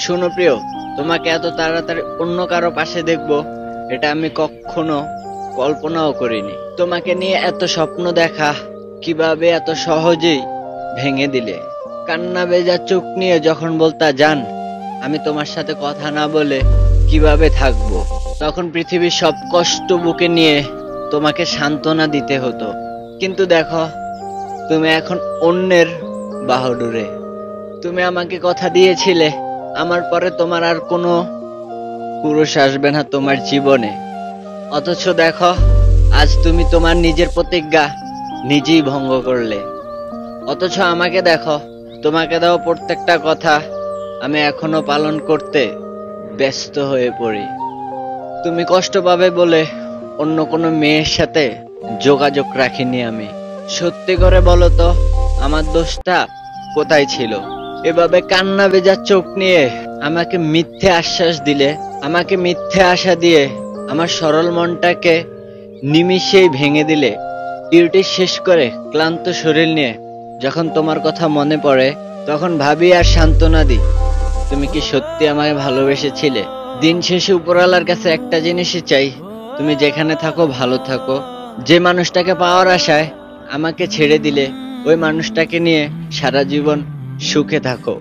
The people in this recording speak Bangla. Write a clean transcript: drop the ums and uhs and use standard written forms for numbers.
শোনো প্রিয়, তোমাকে এত তাড়াতাড়ি অন্য কারো পাশে দেখবো এটা আমি কখনো কল্পনাও করিনি। তোমাকে নিয়ে এত স্বপ্ন দেখা কিভাবে এত সহজেই ভেঙে দিলে। কান্না ভেজা চোখ নিয়ে যখন বলতা জান আমি তোমার সাথে কথা না বলে কিভাবে থাকবো, তখন পৃথিবীর সব কষ্ট বুকে নিয়ে তোমাকে সান্ত্বনা দিতে হতো। কিন্তু দেখো, তুমি এখন অন্যের বাহুডোরে। তুমি আমাকে কথা দিয়েছিলে আমার পরে তোমার আর কোনো পুরুষ আসবে না তোমার জীবনে। অথচ দেখো, আজ তুমি তোমার নিজের প্রতিজ্ঞা নিজেই ভঙ্গ করলে। অথচ আমাকে দেখো, তোমাকে দাও প্রত্যেকটা কথা আমি এখনো পালন করতে ব্যস্ত হয়ে পড়ি। তুমি কষ্ট পাবে বলে অন্য কোনো মেয়ের সাথে যোগাযোগ রাখিনি আমি। সত্যি করে বলো তো, আমার দোষটা কোথায় ছিল? এভাবে কান্না ভেজা চোখ নিয়ে আমাকে মিথ্যে আশ্বাস দিলে, আমাকে মিথ্যে আশা দিয়ে আমার সরল মনটাকে নিমিষেই ভেঙে দিলে। ডিউটি শেষ করে ক্লান্ত শরীর নিয়ে যখন তোমার কথা মনে পড়ে, তখন ভাবি আর সান্ত্বনা দিই, তুমি কি সত্যি আমাকে ভালোবেসেছিলে? দিন শেষে উপরওয়ালার কাছে একটা জিনিসই চাই, তুমি যেখানে থাকো ভালো থাকো। যে মানুষটাকে পাওয়ার আশায় আমাকে ছেড়ে দিলে, ওই মানুষটাকে নিয়ে সারা জীবন সুখে থাকো।